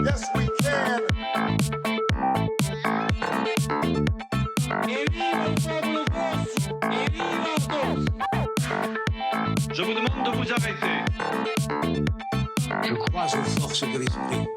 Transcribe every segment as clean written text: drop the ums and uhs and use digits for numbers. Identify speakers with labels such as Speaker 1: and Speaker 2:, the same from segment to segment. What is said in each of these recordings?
Speaker 1: Yes, we can.
Speaker 2: Je vous demande de vous arrêter.
Speaker 3: Je crois aux forces de l'esprit.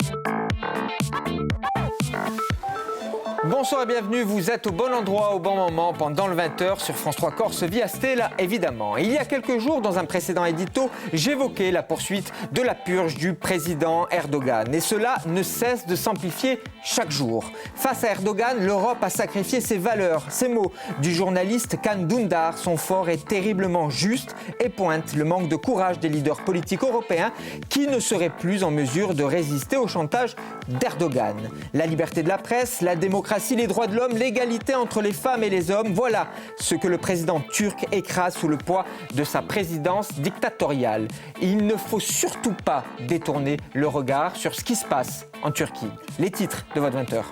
Speaker 4: Bonsoir et bienvenue, vous êtes au bon endroit, au bon moment, pendant le 20h sur France 3 Corse via Stella, évidemment. Il y a quelques jours, dans un précédent édito, j'évoquais la poursuite de la purge du président Erdogan. Et cela ne cesse de s'amplifier chaque jour. Face à Erdogan, l'Europe a sacrifié ses valeurs. Ces mots du journaliste Can Dündar sont forts et terriblement justes et pointent le manque de courage des leaders politiques européens qui ne seraient plus en mesure de résister au chantage d'Erdogan. La liberté de la presse, la démocratie, les droits de l'homme, l'égalité entre les femmes et les hommes, voilà ce que le président turc écrase sous le poids de sa présidence dictatoriale. Il ne faut surtout pas détourner le regard sur ce qui se passe en Turquie. Les titres de votre 20h.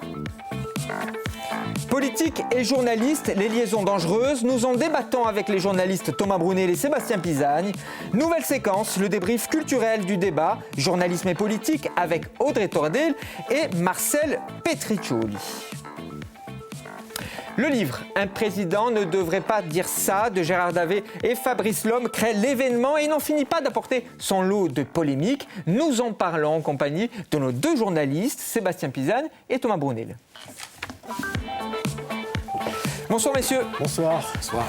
Speaker 4: Politique et journalistes, les liaisons dangereuses, nous en débattons avec les journalistes Thomas Brunel et Sébastien Pisagne. Nouvelle séquence, le débrief culturel du débat, journalisme et politique avec Audrey Tordel et Marcel Petriccioli. Le livre « Un président ne devrait pas dire ça » de Gérard Davet et Fabrice Lhomme crée l'événement et n'en finit pas d'apporter son lot de polémiques. Nous en parlons en compagnie de nos deux journalistes, Sébastien Pisagne et Thomas Brunel. Bonsoir messieurs.
Speaker 5: Bonsoir. Bonsoir.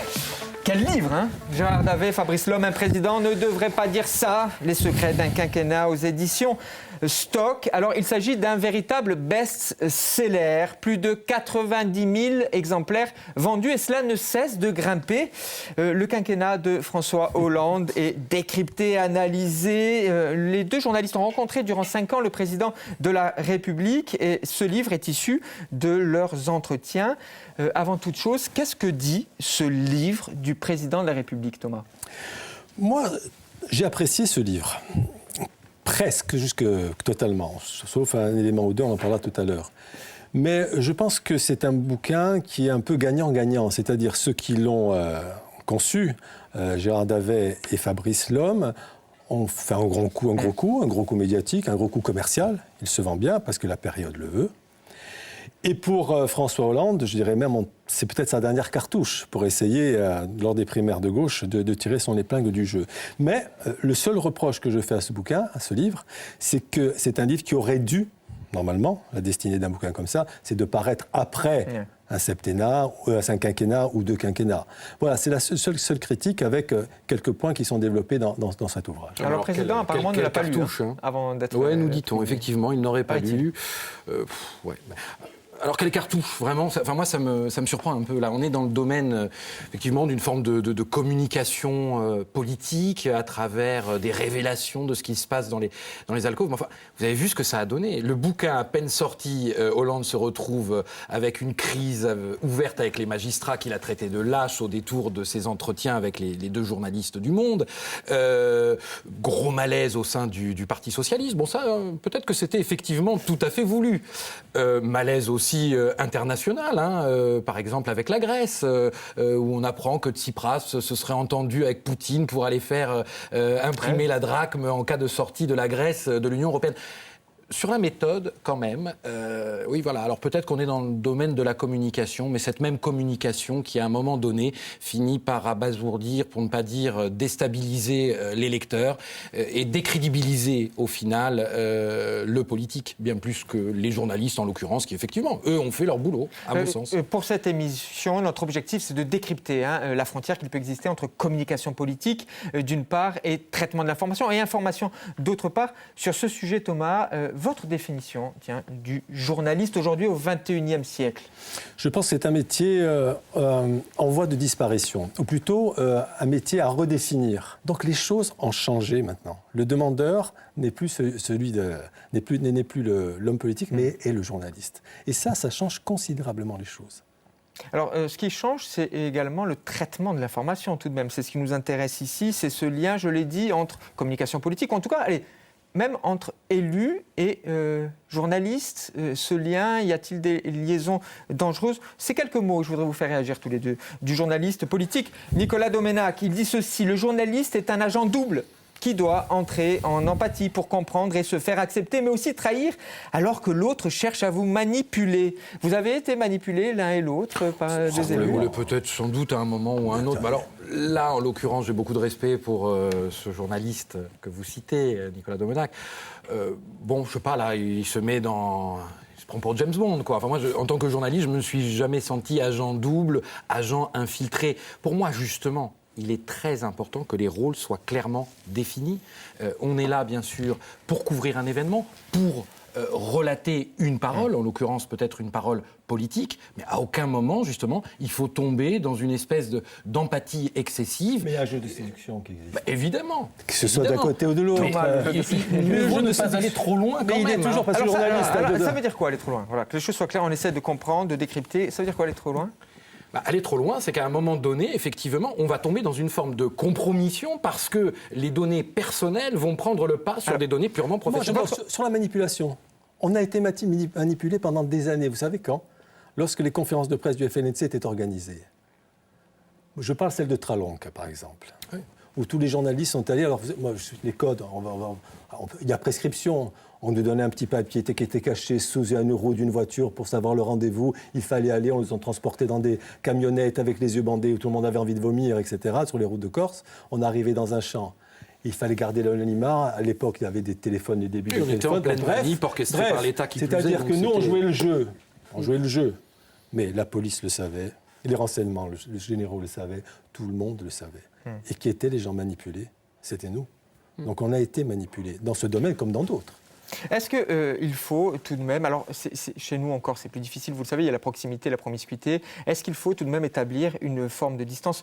Speaker 4: Quel livre, hein ? Gérard Davet, Fabrice Lhomme, un président ne devrait pas dire ça. Les secrets d'un quinquennat aux éditions Stock. Alors, il s'agit d'un véritable best-seller. Plus de 90 000 exemplaires vendus et cela ne cesse de grimper. Le quinquennat de François Hollande est décrypté, analysé. Les deux journalistes ont rencontré durant 5 ans le président de la République et ce livre est issu de leurs entretiens. Avant toute chose, qu'est-ce que dit ce livre du président de la République, Thomas ?
Speaker 5: Moi, j'ai apprécié ce livre. Presque, jusque totalement. Sauf un élément ou deux, on en parlera tout à l'heure. Mais je pense que c'est un bouquin qui est un peu gagnant-gagnant. C'est-à-dire ceux qui l'ont conçu, Gérard Davet et Fabrice Lhomme, ont fait un gros coup médiatique, un gros coup commercial. Il se vend bien parce que la période le veut. Et pour François Hollande, je dirais même, c'est peut-être sa dernière cartouche pour essayer, lors des primaires de gauche, de tirer son épingle du jeu. Mais le seul reproche que je fais à ce bouquin, à ce livre, c'est que c'est un livre qui aurait dû, normalement, la destinée d'un bouquin comme ça, c'est de paraître après un septennat, un quinquennat ou 2 quinquennats. Voilà, c'est la seule critique avec quelques points qui sont développés dans cet ouvrage.
Speaker 4: Alors le président, apparemment, ne l'a pas lu avant d'être...
Speaker 6: Oui, nous dit-on, effectivement, il n'aurait pas lu. Alors, quelle cartouche, vraiment, moi, ça me surprend un peu. Là, on est dans le domaine, effectivement, d'une forme de communication politique à travers des révélations de ce qui se passe dans les alcôves. Mais enfin, vous avez vu ce que ça a donné. Le bouquin, à peine sorti, Hollande se retrouve avec une crise ouverte avec les magistrats qu'il a traités de lâches au détour de ses entretiens avec les deux journalistes du Monde. Gros malaise au sein du Parti socialiste. Bon, ça, peut-être que c'était effectivement tout à fait voulu. Malaise aussi international, par exemple avec la Grèce, où on apprend que Tsipras se serait entendu avec Poutine pour aller faire imprimer la drachme en cas de sortie de la Grèce de l'Union européenne. Sur la méthode, quand même, oui, voilà. Alors peut-être qu'on est dans le domaine de la communication, mais cette même communication qui, à un moment donné, finit par abasourdir, pour ne pas dire déstabiliser les lecteurs et décrédibiliser, au final, le politique, bien plus que les journalistes, en l'occurrence, qui, effectivement, eux, ont fait leur boulot, à mon sens.
Speaker 4: Pour cette émission, notre objectif, c'est de décrypter la frontière qu'il peut exister entre communication politique, d'une part, et traitement de l'information, et information, d'autre part. Sur ce sujet, Thomas, votre définition du journaliste aujourd'hui au XXIe siècle ?
Speaker 5: Je pense que c'est un métier en voie de disparition, ou plutôt un métier à redéfinir. Donc les choses ont changé maintenant. Le demandeur n'est plus n'est plus l'homme politique, mais est le journaliste. Et ça change considérablement les choses.
Speaker 4: Alors, ce qui change, c'est également le traitement de l'information, tout de même. C'est ce qui nous intéresse ici, c'est ce lien, je l'ai dit, entre communication politique, en tout cas, même entre élus et journalistes, ce lien, y a-t-il des liaisons dangereuses ? Ces quelques mots, je voudrais vous faire réagir tous les deux, du journaliste politique Nicolas Domenac. Il dit ceci: le journaliste est un agent double qui doit entrer en empathie pour comprendre et se faire accepter, mais aussi trahir alors que l'autre cherche à vous manipuler. Vous avez été manipulés l'un et l'autre par des élus?
Speaker 6: Ou peut-être sans doute à un moment ou à un autre. Mais alors là, en l'occurrence, j'ai beaucoup de respect pour ce journaliste que vous citez, Nicolas Domenach. Bon, je sais pas, là, il se met dans... Il se prend pour James Bond, quoi. Enfin, moi, en tant que journaliste, je me suis jamais senti agent double, agent infiltré. Pour moi, justement, il est très important que les rôles soient clairement définis. On est là, bien sûr, pour couvrir un événement, pour relater une parole, en l'occurrence peut-être une parole politique, mais à aucun moment, justement, il faut tomber dans une espèce d'empathie excessive.
Speaker 5: Mais il y a un jeu de séduction qui existe.
Speaker 6: Bah, évidemment.
Speaker 5: Que ce soit d'un côté ou de l'autre.
Speaker 6: Le jeu ne pas aller trop loin quand
Speaker 5: Mais il
Speaker 6: même.
Speaker 5: est toujours parce que
Speaker 4: Alors,
Speaker 5: journaliste.
Speaker 4: ça veut dire quoi aller trop loin? Voilà, que les choses soient claires, on essaie de comprendre, de décrypter. Ça veut dire quoi aller trop loin?
Speaker 6: Aller trop loin, c'est qu'à un moment donné, effectivement, on va tomber dans une forme de compromission parce que les données personnelles vont prendre le pas sur des données purement professionnelles.
Speaker 5: Sur la manipulation, on a été manipulé pendant des années. Vous savez quand? Lorsque les conférences de presse du FLNC étaient organisées. Je parle celle de Tralonc, par exemple, oui, où tous les journalistes sont allés. Alors, moi, les codes, il y a prescription. On nous donnait un petit papier qui était caché sous un roue d'une voiture pour savoir le rendez-vous. Il fallait aller, on nous a transportés dans des camionnettes avec les yeux bandés où tout le monde avait envie de vomir, etc., sur les routes de Corse. On arrivait dans un champ. Il fallait garder l'anonymat. À l'époque, il y avait des téléphones, des débits de téléphone.
Speaker 6: On était en pleine manip orchestrée par l'État qui plus est.
Speaker 5: C'est-à-dire que nous, on jouait le jeu. On jouait le jeu. Mais la police le savait, les renseignements, les généraux le savaient, tout le monde le savait. Et qui étaient les gens manipulés? C'était nous. Donc on a été manipulés, dans ce domaine comme dans d'autres.
Speaker 4: Est-ce qu'il faut tout de même, alors chez nous encore c'est plus difficile, vous le savez, il y a la proximité, la promiscuité, est-ce qu'il faut tout de même établir une forme de distance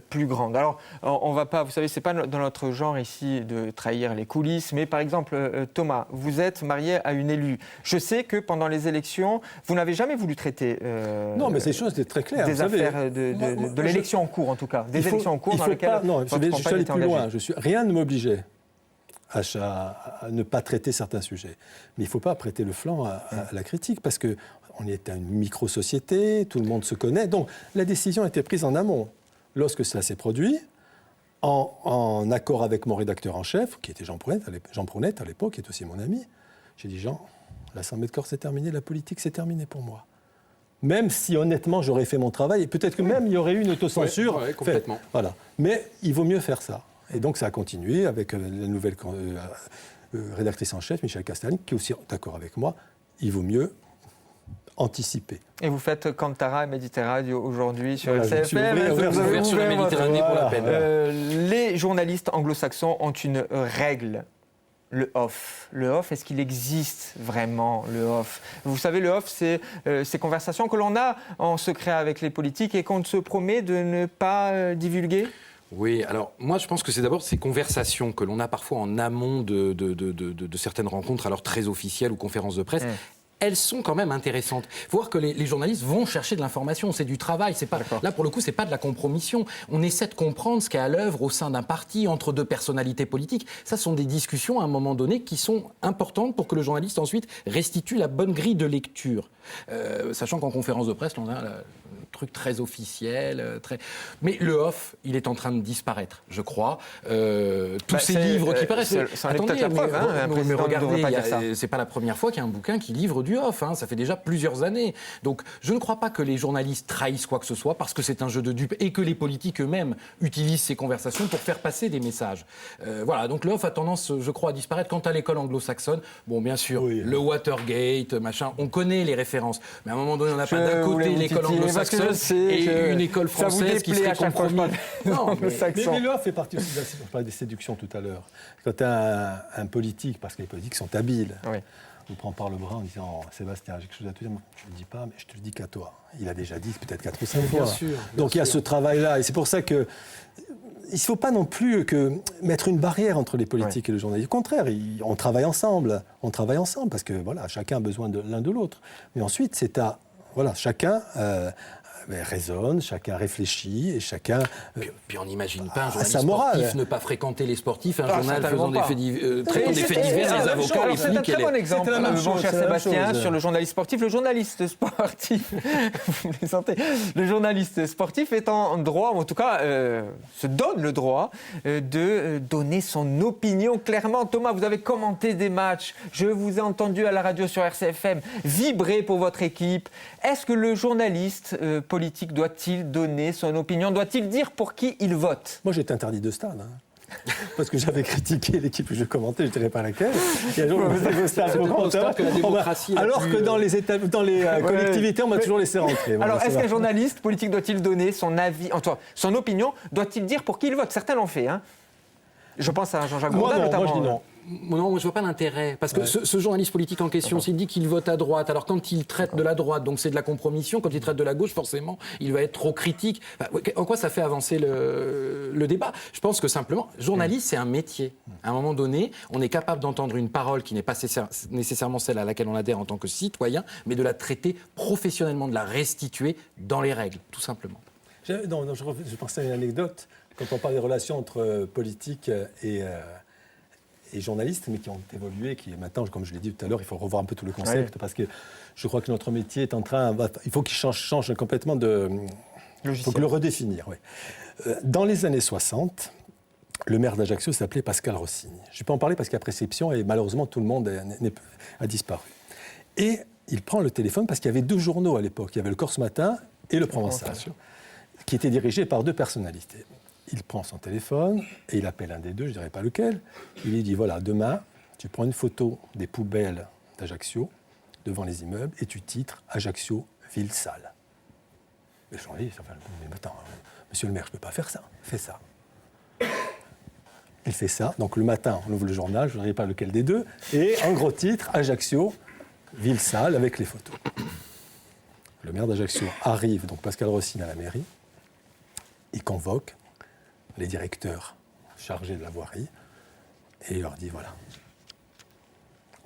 Speaker 4: plus grande? Alors on ne va pas, vous savez, ce n'est pas dans notre genre ici de trahir les coulisses, mais par exemple Thomas, vous êtes marié à une élue. Je sais que pendant les élections, vous n'avez jamais voulu traiter
Speaker 5: non, mais ces choses étaient très claires.
Speaker 4: Des
Speaker 5: vous
Speaker 4: affaires
Speaker 5: savez,
Speaker 4: de l'élection en cours en tout cas, des élections en cours dans lesquelles
Speaker 5: je suis allé plus loin, rien ne m'obligeait à ne pas traiter certains sujets. Mais il ne faut pas prêter le flanc à la critique, parce qu'on est une micro-société, tout le monde se connaît. Donc la décision a été prise en amont. Lorsque cela s'est produit, en accord avec mon rédacteur en chef, qui était Jean Prounette à l'époque, qui est aussi mon ami, j'ai dit, Jean, l'Assemblée de Corse c'est terminé, la politique c'est terminé pour moi. Même si honnêtement j'aurais fait mon travail, et peut-être que même il y aurait eu une autocensure.
Speaker 6: Oui, complètement.
Speaker 5: Voilà. Mais il vaut mieux faire ça. Et donc ça a continué avec la nouvelle rédactrice en chef, Michel Castagne, qui est aussi d'accord avec moi. Il vaut mieux anticiper.
Speaker 4: Et vous faites Cantara et Méditerranée aujourd'hui sur
Speaker 5: voilà,
Speaker 4: LCFM.
Speaker 6: Vous avez ouvert sur la Méditerranée pour la peine.
Speaker 4: Les journalistes anglo-saxons ont une règle. Le off. Le off, est-ce qu'il existe vraiment, le off? Vous savez, le off, c'est ces conversations que l'on a en secret avec les politiques et qu'on se promet de ne pas divulguer?
Speaker 6: Oui, alors moi je pense que c'est d'abord ces conversations que l'on a parfois en amont de certaines rencontres, alors très officielles ou conférences de presse. Elles sont quand même intéressantes. Il faut voir que les journalistes vont chercher de l'information, c'est du travail. C'est pas, là, pour le coup, c'est pas de la compromission. On essaie de comprendre ce qu'est à l'œuvre au sein d'un parti, entre deux personnalités politiques. Ça sont des discussions, à un moment donné, qui sont importantes pour que le journaliste, ensuite, restitue la bonne grille de lecture. Sachant qu'en conférence de presse, on a un truc très officiel, mais le off, il est en train de disparaître, je crois. Tous ces livres qui paraissent...
Speaker 4: Attendez, la preuve,
Speaker 6: mais regardez, c'est pas la première fois qu'il y a un bouquin qui livre du off, ça fait déjà plusieurs années. Donc je ne crois pas que les journalistes trahissent quoi que ce soit, parce que c'est un jeu de dupes et que les politiques eux-mêmes utilisent ces conversations pour faire passer des messages. Voilà, donc le off a tendance, je crois, à disparaître. Quant à l'école anglo-saxonne, bon, bien sûr,
Speaker 5: oui,
Speaker 6: le Watergate, machin, on connaît les références. Mais à un moment donné, on n'a pas d'un côté l'école anglo-saxonne et une école française qui serait compromis.
Speaker 5: Non, mais le off fait partie aussi on parlait des séductions tout à l'heure. Quand tu as un politique, parce que les politiques sont habiles, vous prend par le bras en disant « Sébastien, j'ai quelque chose à te dire ». Je ne le dis pas, mais je te le dis qu'à toi. Il a déjà dit peut-être 4 ou 5 fois.
Speaker 6: Bien sûr,
Speaker 5: donc il y a ce travail-là. Et c'est pour ça que il ne faut pas non plus mettre une barrière entre les politiques et le journalisme. Au contraire, on travaille ensemble. On travaille ensemble parce que voilà, chacun a besoin de l'un de l'autre. Mais ensuite, c'est à chacun raisonne, chacun réfléchit et chacun...
Speaker 6: Puis on n'imagine pas un
Speaker 5: à
Speaker 6: journaliste
Speaker 5: sa morale.
Speaker 6: sportif ne pas fréquenter les sportifs, un
Speaker 4: Ah,
Speaker 6: journal
Speaker 4: certainement
Speaker 6: faisant des
Speaker 4: pas.
Speaker 6: faits traitant des faits divers, les avocats, les
Speaker 4: C'est un
Speaker 6: flics.
Speaker 4: très bon exemple,
Speaker 5: C'était la même
Speaker 4: mon
Speaker 5: chose,
Speaker 4: cher
Speaker 5: c'est la même
Speaker 4: Sébastien,
Speaker 5: chose.
Speaker 4: sur le journaliste sportif. Le journaliste sportif, vous les sentez, le journaliste sportif est en droit, ou en tout cas se donne le droit de donner son opinion clairement. Thomas, vous avez commenté des matchs, je vous ai entendu à la radio sur RCFM vibrer pour votre équipe. Est-ce que le journaliste politique doit-il donner son opinion? Doit-il dire pour qui il vote?
Speaker 5: Moi, j'étais interdit de stade. Parce que j'avais critiqué l'équipe que je commentais, je ne dirais pas laquelle. Et un jour, je me disais,
Speaker 6: C'est pas au stade que la démocratie est la
Speaker 5: alors
Speaker 6: plus,
Speaker 5: que dans les collectivités, on m'a toujours laissé rentrer. Bon,
Speaker 4: Alors,
Speaker 5: ça
Speaker 4: est-ce
Speaker 5: va.
Speaker 4: qu'un journaliste politique doit-il donner son avis, enfin, son opinion? Doit-il dire pour qui il vote? Certains l'ont fait. Hein. Je pense à Jean-Jacques
Speaker 5: Moi,
Speaker 4: Bourdin,
Speaker 5: non,
Speaker 4: notamment.
Speaker 5: moi, je dis non.
Speaker 6: Non, moi je vois pas l'intérêt. Parce que ce journaliste politique en question, s'il dit qu'il vote à droite, alors quand il traite de la droite, donc c'est de la compromission, quand il traite de la gauche, forcément, il va être trop critique. Enfin, en quoi ça fait avancer le débat? Je pense que simplement, journaliste, c'est un métier. À un moment donné, on est capable d'entendre une parole qui n'est pas nécessairement celle à laquelle on adhère en tant que citoyen, mais de la traiter professionnellement, de la restituer dans les règles, tout simplement.
Speaker 5: Je pensais à une anecdote. Quand on parle des relations entre politique et journalistes, mais qui ont évolué, qui maintenant, comme je l'ai dit tout à l'heure, il faut revoir un peu tout le concept, parce que je crois que notre métier est en train... Il faut qu'il change complètement de... Il faut le redéfinir, oui. Dans les années 60, le maire d'Ajaccio s'appelait Pascal Rossini. Je ne vais pas en parler parce qu'il y a prescription et malheureusement, tout le monde a disparu. Et il prend le téléphone parce qu'il y avait 2 journaux à l'époque. Il y avait le Corse Matin et le Provençal, qui étaient dirigés par 2 personnalités. Il prend son téléphone et il appelle un des 2, je ne dirais pas lequel. Il lui dit, voilà, demain, tu prends une photo des poubelles d'Ajaccio devant les immeubles et tu titres Ajaccio, ville sale. Le journaliste, enfin, mais attends, monsieur le maire, je ne peux pas faire ça. Fais ça. Il fait ça. Donc le matin, on ouvre le journal, je ne dirais pas lequel des 2, et en gros titre, Ajaccio, ville sale, avec les photos. Le maire d'Ajaccio arrive, donc Pascal Rossini, à la mairie. Il convoque les directeurs chargés de la voirie, et il leur dit, voilà,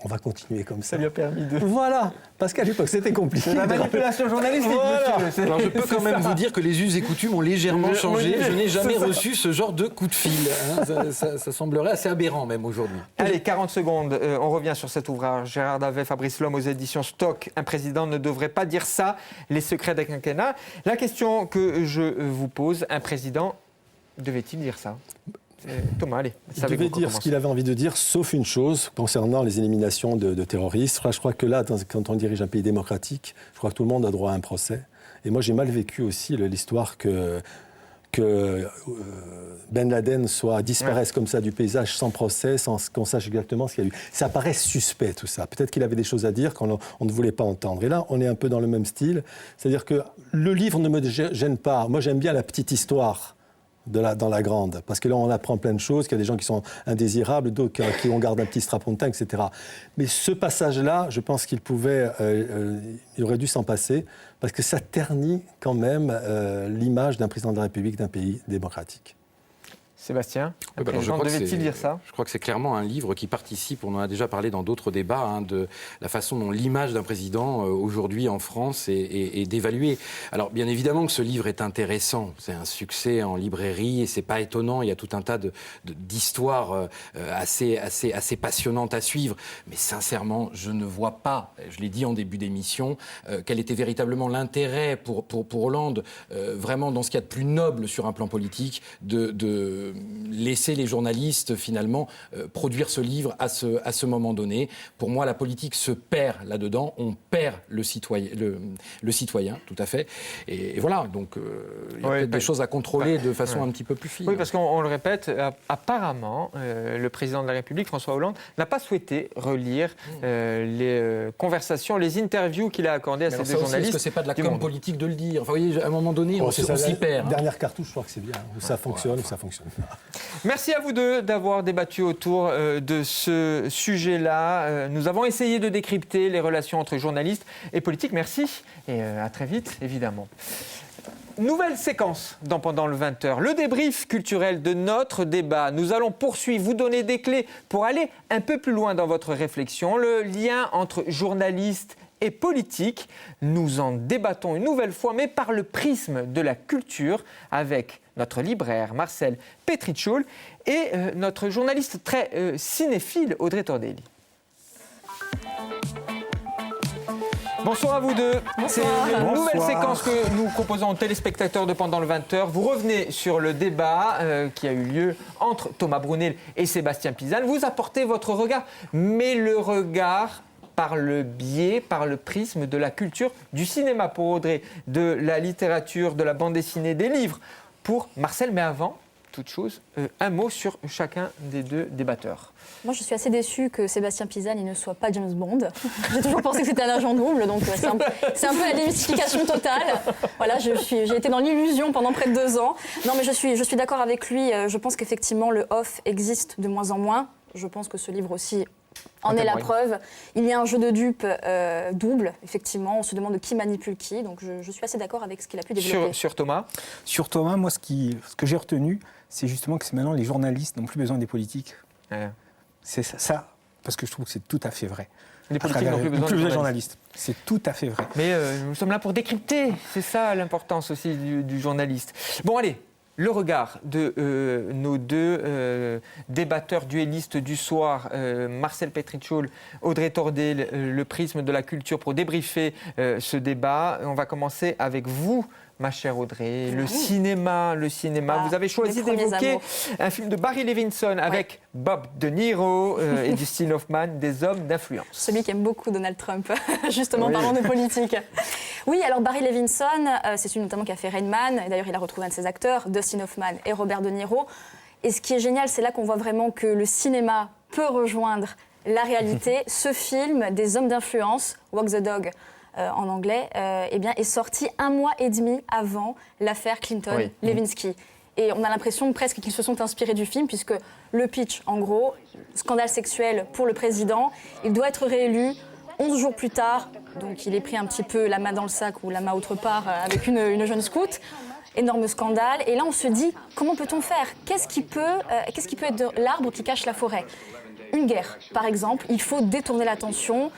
Speaker 5: on va continuer comme ça.
Speaker 4: Ça lui a permis de...
Speaker 5: Voilà, parce qu'à l'époque, c'était compliqué.
Speaker 4: C'est la manipulation journalistique,
Speaker 5: Voilà.
Speaker 4: monsieur.
Speaker 6: Alors je peux quand même vous dire que les us et coutumes ont légèrement changé. Je n'ai jamais reçu ce genre de coup de fil. Hein. Ça semblerait assez aberrant même aujourd'hui.
Speaker 4: Allez, 40 secondes, on revient sur cet ouvrage. Gérard Davet, Fabrice Lhomme aux éditions Stock. Un président ne devrait pas dire ça, les secrets d'un quinquennat. La question que je vous pose, un président devait-il dire ça? Thomas, allez.
Speaker 5: Il devait dire ce qu'il avait envie de dire, sauf une chose, concernant les éliminations de terroristes. Je crois que là, quand on dirige un pays démocratique, je crois que tout le monde a droit à un procès. Et moi, j'ai mal vécu aussi l'histoire que Ben Laden disparaisse comme ça du paysage sans procès, sans qu'on sache exactement ce qu'il y a eu. Ça paraît suspect, tout ça. Peut-être qu'il avait des choses à dire qu'on ne voulait pas entendre. Et là, on est un peu dans le même style. C'est-à-dire que le livre ne me gêne pas. Moi, j'aime bien la petite histoire dans la grande, parce que là on apprend plein de choses, qu'il y a des gens qui sont indésirables, d'autres qui on garde un petit strapontin, etc. Mais ce passage-là, je pense qu'il il aurait dû s'en passer, parce que ça ternit quand même l'image d'un président de la République d'un pays démocratique.
Speaker 4: Sébastien, un
Speaker 6: alors,
Speaker 4: président devait-il dire ça?
Speaker 6: Je crois que c'est clairement un livre qui participe, on en a déjà parlé dans d'autres débats, hein, de la façon dont l'image d'un président aujourd'hui en France est dévaluée. Alors bien évidemment que ce livre est intéressant, c'est un succès en librairie et c'est pas étonnant, il y a tout un tas d'histoires assez passionnantes à suivre, mais sincèrement je ne vois pas, je l'ai dit en début d'émission, quel était véritablement l'intérêt pour Hollande, vraiment dans ce qu'il y a de plus noble sur un plan politique, de laisser les journalistes finalement produire ce livre à ce moment donné. Pour moi, la politique se perd là-dedans. On perd le citoyen, tout à fait. Et voilà, donc il y a peut-être des choses à contrôler de façon un petit peu plus fine.
Speaker 4: Oui, parce qu'on le répète, apparemment, le président de la République, François Hollande, n'a pas souhaité relire les conversations, les interviews qu'il a accordées à ces 2 journalistes.
Speaker 6: Est-ce que c'est pas de la com politique de le dire? Enfin, vous voyez, à un moment donné, on s'y perd.
Speaker 5: Dernière cartouche, je crois que c'est bien. Où ça fonctionne, où ça fonctionne.
Speaker 4: Merci à vous 2 d'avoir débattu autour de ce sujet-là. Nous avons essayé de décrypter les relations entre journalistes et politiques. Merci et à très vite, évidemment. Nouvelle séquence dans Pendant le 20h, le débrief culturel de notre débat. Nous allons poursuivre, vous donner des clés pour aller un peu plus loin dans votre réflexion. Le lien entre journalistes et politique. Nous en débattons une nouvelle fois, mais par le prisme de la culture, avec notre libraire Marcel Petrichoul et notre journaliste très cinéphile Audrey Tordelli. Bonsoir à vous deux. C'est une nouvelle séquence que nous proposons aux téléspectateurs de Pendant le 20h. Vous revenez sur le débat qui a eu lieu entre Thomas Brunel et Sébastien Pisane. Vous apportez votre regard, mais le regard par le biais, par le prisme de la culture, du cinéma pour Audrey, de la littérature, de la bande dessinée, des livres pour Marcel. Mais avant toute chose, un mot sur chacun des deux débatteurs.
Speaker 1: Moi, je suis assez déçue que Sébastien Pisane ne soit pas James Bond. J'ai toujours pensé que c'était un agent double, donc c'est un peu la démystification totale. Voilà, j'ai été dans l'illusion pendant près de 2 ans. Non, mais je suis d'accord avec lui. Je pense qu'effectivement, le off existe de moins en moins. Je pense que ce livre aussi en est la preuve. Il y a un jeu de dupes double, effectivement. On se demande qui manipule qui. Donc, je suis assez d'accord avec ce qu'il a pu développer.
Speaker 4: Sur Thomas ?
Speaker 7: Sur Thomas, moi, ce que j'ai retenu, c'est justement que maintenant, les journalistes n'ont plus besoin des politiques. C'est ça, parce que je trouve que c'est tout à fait vrai.
Speaker 4: Les politiques n'ont plus besoin
Speaker 7: de journalistes. C'est tout à fait vrai.
Speaker 4: Mais nous sommes là pour décrypter. C'est ça l'importance aussi du journaliste. Bon, allez. Le regard de nos deux débatteurs duellistes du soir, Marcel Petrichoul, Audrey Tordel, le prisme de la culture pour débriefer ce débat. On va commencer avec vous, ma chère Audrey. Le cinéma. Vous avez choisi d'évoquer un film de Barry Levinson avec Bob De Niro et Dustin Hoffman, des hommes d'influence.
Speaker 1: Celui qui aime beaucoup Donald Trump, justement, parlant de politique. Oui, alors Barry Levinson, c'est celui notamment qui a fait Rain Man, et d'ailleurs il a retrouvé un de ses acteurs, Dustin Hoffman et Robert De Niro. Et ce qui est génial, c'est là qu'on voit vraiment que le cinéma peut rejoindre la réalité. Ce film, des hommes d'influence, Walk the Dog en anglais, est sorti 1 mois et demi avant l'affaire Clinton-Lewinsky. Et on a l'impression presque qu'ils se sont inspirés du film, puisque le pitch, en gros, scandale sexuel pour le président, il doit être réélu 11 jours plus tard, donc il est pris un petit peu la main dans le sac ou la main autre part avec une jeune scout. Énorme scandale. Et là, on se dit, comment peut-on faire ? Qu'est-ce qui peut être l'arbre qui cache la forêt ? Une guerre, par exemple. Il faut détourner l'attention.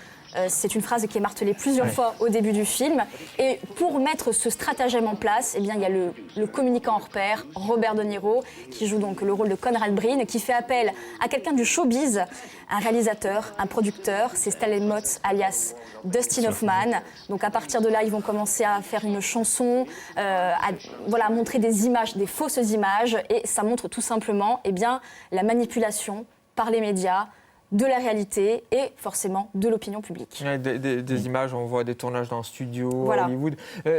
Speaker 1: C'est une phrase qui est martelée plusieurs fois au début du film. Et pour mettre ce stratagème en place, il y a le communicant hors pair, Robert De Niro, qui joue donc le rôle de Conrad Breen, qui fait appel à quelqu'un du showbiz, un réalisateur, un producteur, c'est Stanley Motz, alias Dustin Hoffman. Donc à partir de là, ils vont commencer à faire une chanson, à montrer des images, des fausses images, et ça montre tout simplement la manipulation par les médias, de la réalité et forcément de l'opinion publique.
Speaker 4: Des images, on voit des tournages dans un studio à Hollywood.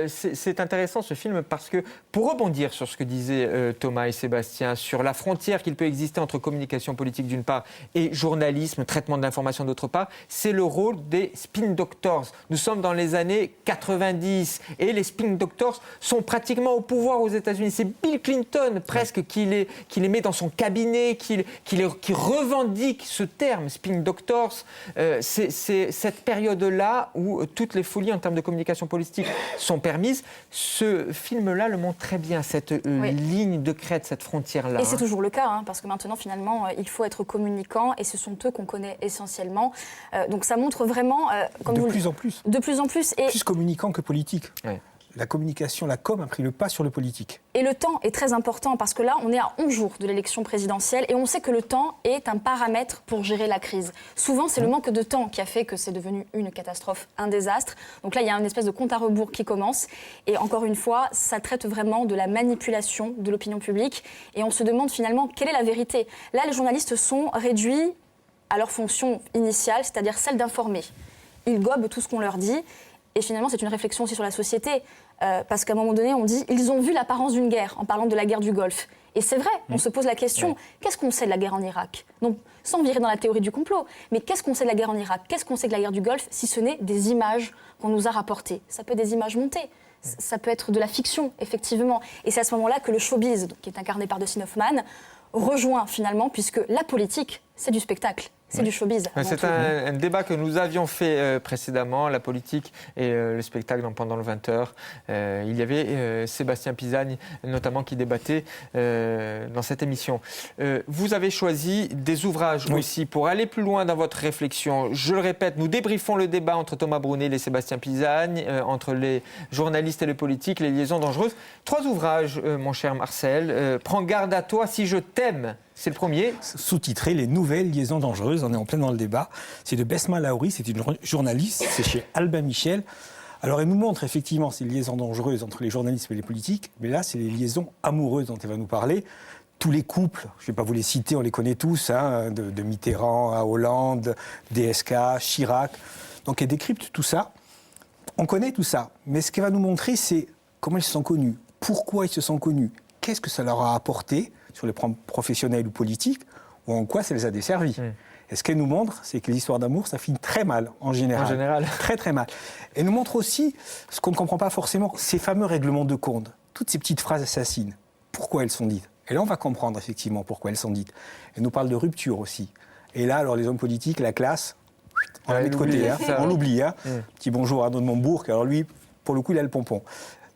Speaker 4: C'est intéressant ce film parce que, pour rebondir sur ce que disaient Thomas et Sébastien, sur la frontière qu'il peut exister entre communication politique d'une part et journalisme, traitement de l'information d'autre part, c'est le rôle des spin doctors. Nous sommes dans les années 90 et les spin doctors sont pratiquement au pouvoir aux États-Unis. C'est Bill Clinton presque qui les met dans son cabinet, qui revendique ce terme. Spin doctors, c'est cette période-là où toutes les folies en termes de communication politique sont permises. Ce film-là le montre très bien, cette ligne de crête, cette frontière-là.
Speaker 1: Et c'est toujours le cas, parce que maintenant, finalement, il faut être communicant et ce sont eux qu'on connaît essentiellement. Donc ça montre vraiment...
Speaker 7: De plus en plus.
Speaker 1: De plus en plus. Et...
Speaker 7: Plus communicant que politique. La communication, la com a pris le pas sur le politique.
Speaker 1: Et le temps est très important parce que là, on est à 11 jours de l'élection présidentielle et on sait que le temps est un paramètre pour gérer la crise. Souvent, c'est le manque de temps qui a fait que c'est devenu une catastrophe, un désastre. Donc là, il y a une espèce de compte à rebours qui commence. Et encore une fois, ça traite vraiment de la manipulation de l'opinion publique. Et on se demande finalement quelle est la vérité. Là, les journalistes sont réduits à leur fonction initiale, c'est-à-dire celle d'informer. Ils gobent tout ce qu'on leur dit. Et finalement, c'est une réflexion aussi sur la société, parce qu'à un moment donné, on dit « ils ont vu l'apparence d'une guerre » en parlant de la guerre du Golfe. Et c'est vrai, on se pose la question, qu'est-ce qu'on sait de la guerre en Irak ? Donc, sans virer dans la théorie du complot, mais qu'est-ce qu'on sait de la guerre en Irak ? Qu'est-ce qu'on sait de la guerre du Golfe, si ce n'est des images qu'on nous a rapportées ? Ça peut être des images montées, ça peut être de la fiction, effectivement. Et c'est à ce moment-là que le showbiz, qui est incarné par Dustin Hoffman, rejoint finalement, puisque la politique, c'est du spectacle. C'est du showbiz.
Speaker 4: C'est un débat que nous avions fait précédemment, la politique et le spectacle pendant le 20h. Il y avait Sébastien Pizagne, notamment, qui débattait dans cette émission. Vous avez choisi des ouvrages aussi pour aller plus loin dans votre réflexion. Je le répète, nous débriefons le débat entre Thomas Brunel et Sébastien Pizagne, entre les journalistes et les politiques, les liaisons dangereuses. 3 ouvrages, mon cher Marcel. Prends garde à toi si je t'aime. C'est le premier.
Speaker 7: Sous-titré « Les nouvelles liaisons dangereuses ». On est en plein dans le débat. C'est de Besma Laouri, c'est une journaliste, c'est chez Albin Michel. Alors, elle nous montre effectivement ces liaisons dangereuses entre les journalistes et les politiques, mais là, c'est les liaisons amoureuses dont elle va nous parler. Tous les couples, je ne vais pas vous les citer, on les connaît tous, hein, de Mitterrand à Hollande, DSK, Chirac. Donc, elle décrypte tout ça. On connaît tout ça, mais ce qu'elle va nous montrer, c'est comment ils se sont connus, pourquoi ils se sont connus, qu'est-ce que ça leur a apporté sur les plans professionnels ou politiques, ou en quoi ça les a desservis. Et ce qu'elle nous montre, c'est que l'histoire d'amour, ça finit très mal, en général.
Speaker 4: En général.
Speaker 7: Très, très mal. Elle nous montre aussi, ce qu'on ne comprend pas forcément, ces fameux règlements de compte, toutes ces petites phrases assassines. Pourquoi elles sont dites? Et là, on va comprendre effectivement pourquoi elles sont dites. Elle nous parle de rupture aussi. Et là, alors les hommes politiques, la classe, on la met de côté, hein, on l'oublie. Hein. Petit bonjour à Arnaud de Montebourg, alors lui, pour le coup, il a le pompon.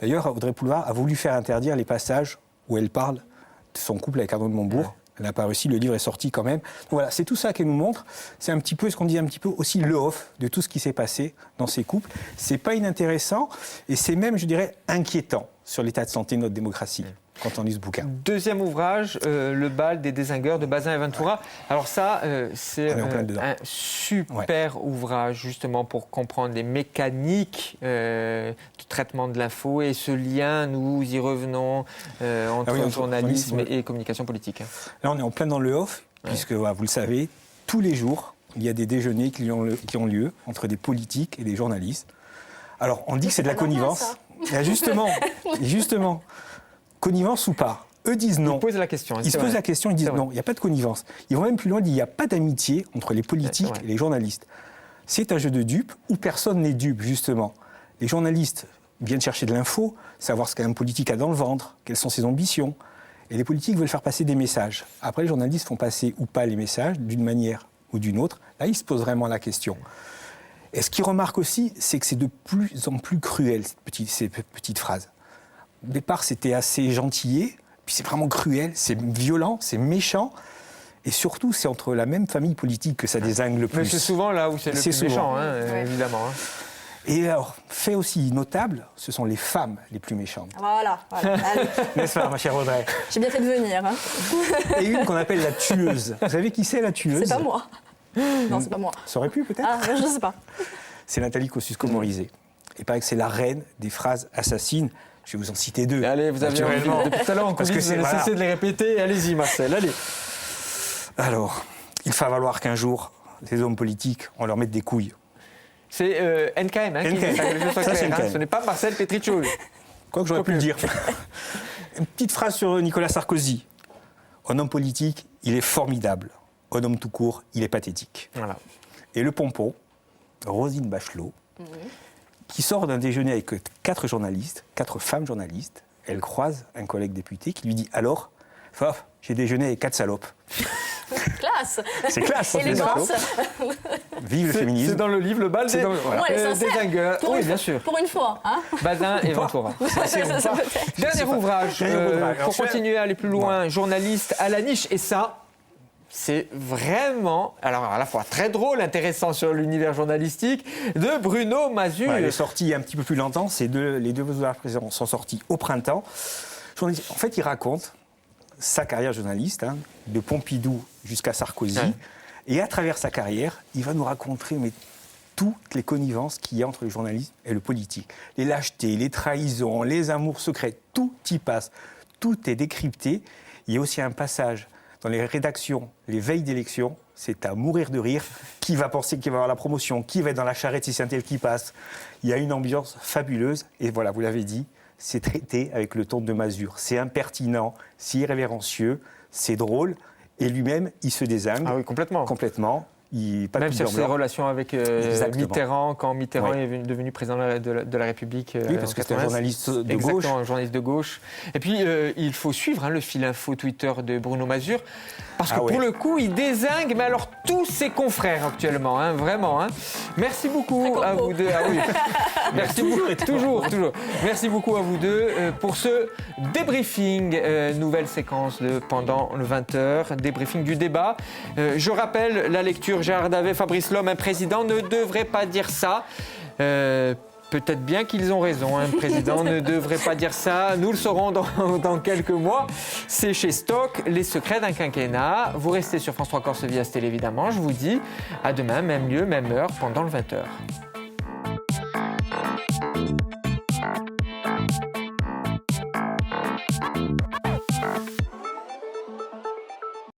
Speaker 7: D'ailleurs, Audrey Pulvar a voulu faire interdire les passages où elle parle de son couple avec Arnaud de Montebourg. Elle n'a pas réussi, le livre est sorti quand même. Donc voilà, c'est tout ça qu'elle nous montre. C'est un petit peu ce qu'on dit un petit peu aussi le off de tout ce qui s'est passé dans ces couples. C'est pas inintéressant et c'est même, je dirais, inquiétant sur l'état de santé de notre démocratie quand on lit ce bouquin.
Speaker 4: Deuxième ouvrage, Le bal des dézingueurs de Bazin et Ventura. Alors ça, c'est un super ouvrage justement pour comprendre les mécaniques du traitement de l'info et ce lien, nous y revenons, entre journalisme et communication politique.
Speaker 7: Là, on est en plein dans le off, puisque vous le savez, tous les jours, il y a des déjeuners qui ont lieu entre des politiques et des journalistes. Alors, on dit que c'est de la connivence. Justement, connivence ou pas? Eux disent non.
Speaker 4: Ils posent la question.
Speaker 7: Ils se posent la question, ils disent non, il n'y a pas de connivence. Ils vont même plus loin, ils disent il n'y a pas d'amitié entre les politiques et les journalistes. C'est un jeu de dupes où personne n'est dupe, justement. Les journalistes viennent chercher de l'info, savoir ce qu'un politique a dans le ventre, quelles sont ses ambitions. Et les politiques veulent faire passer des messages. Après, les journalistes font passer ou pas les messages, d'une manière ou d'une autre. Là, ils se posent vraiment la question. Et ce qu'ils remarquent aussi, c'est que c'est de plus en plus cruel, ces petites phrases. Au départ, c'était assez gentillé, puis c'est vraiment cruel, c'est violent, c'est méchant. Et surtout, c'est entre la même famille politique que ça dézingue le plus.
Speaker 4: Mais c'est souvent là où c'est le plus méchant, évidemment.
Speaker 7: Et alors, fait aussi notable, ce sont les femmes les plus méchantes.
Speaker 1: Voilà.
Speaker 7: N'est-ce pas, ma chère Audrey?
Speaker 1: J'ai bien fait de venir. Hein.
Speaker 7: Et une qu'on appelle la tueuse. Vous savez qui c'est, la tueuse?
Speaker 1: C'est pas moi. Non, c'est pas moi.
Speaker 7: Ça aurait pu, peut-être?
Speaker 1: Ah, je sais pas.
Speaker 7: C'est Nathalie Kosciusko-Morizet. Il paraît que c'est la reine des phrases assassines. Je vais vous en citer 2.
Speaker 4: Allez, vous avez envie. Depuis tout à l'heure, on coulisses, vous allez cesser de les répéter. Allez-y, Marcel, allez.
Speaker 7: Alors, il va falloir qu'un jour, les hommes politiques, on leur mette des couilles.
Speaker 4: C'est NKM, qui dit ça, ce n'est pas Marcel Petrichou.
Speaker 7: Quoi que j'aurais pu le dire. Une petite phrase sur Nicolas Sarkozy. Un homme politique, il est formidable. Un homme tout court, il est pathétique.
Speaker 4: Voilà.
Speaker 7: Et le pompon, Roselyne Bachelot, qui sort d'un déjeuner avec 4 journalistes, 4 femmes journalistes. Elle croise un collègue député qui lui dit « Alors, j'ai déjeuné avec 4 salopes. »
Speaker 1: Classe.
Speaker 7: C'est classe.
Speaker 1: Élégance.
Speaker 7: Vive le féminisme.
Speaker 4: C'est dans le livre Le bal des dézingueurs. Oui, bien sûr.
Speaker 1: Pour une fois. Hein.
Speaker 4: Bazin et Ventura. Dernier ouvrage, pour continuer à aller plus loin, journaliste à la niche. Et ça, c'est vraiment, alors à la fois très drôle, intéressant sur l'univers journalistique, de Bruno Mazur.
Speaker 7: Elle est sortie un petit peu plus longtemps. Les 2 ouvrages précédents sont sortis au printemps. En fait, il raconte sa carrière journaliste, de Pompidou jusqu'à Sarkozy. Ouais. Et à travers sa carrière, il va nous raconter toutes les connivences qu'il y a entre le journalisme et le politique. Les lâchetés, les trahisons, les amours secrets, tout y passe. Tout est décrypté. Il y a aussi un passage dans les rédactions, les veilles d'élection, c'est à mourir de rire. Qui va penser qu'il va avoir la promotion? Qui va être dans la charrette si c'est un tel qui passe? Il y a une ambiance fabuleuse. Et voilà, vous l'avez dit, c'est traité avec le ton de Mazur. C'est impertinent, c'est irrévérencieux, c'est drôle. Et lui-même, il se dézingue.
Speaker 4: Ah oui, complètement.
Speaker 7: Complètement.
Speaker 4: Même sur ses relations avec Mitterrand, quand Mitterrand est devenu président de la République.
Speaker 7: Oui, parce que c'était un journaliste de gauche.
Speaker 4: Exactement, un journaliste de gauche. Et puis, il faut suivre le fil info Twitter de Bruno Mazur, parce que pour le coup, il dézingue, mais alors tous ses confrères actuellement, hein, vraiment. Hein. Merci beaucoup à vous deux. Ah oui. Merci beaucoup. Toujours. Merci beaucoup à vous deux pour ce débriefing, nouvelle séquence de pendant le 20h, débriefing du débat. Je rappelle la lecture Gérard Davet, Fabrice Lhomme, un président ne devrait pas dire ça. Peut-être bien qu'ils ont raison, un président ne devrait pas dire ça. Nous le saurons dans quelques mois. C'est chez Stock, les secrets d'un quinquennat. Vous restez sur France 3 Corse Vie Astel, évidemment. Je vous dis à demain, même lieu, même heure, pendant le 20h.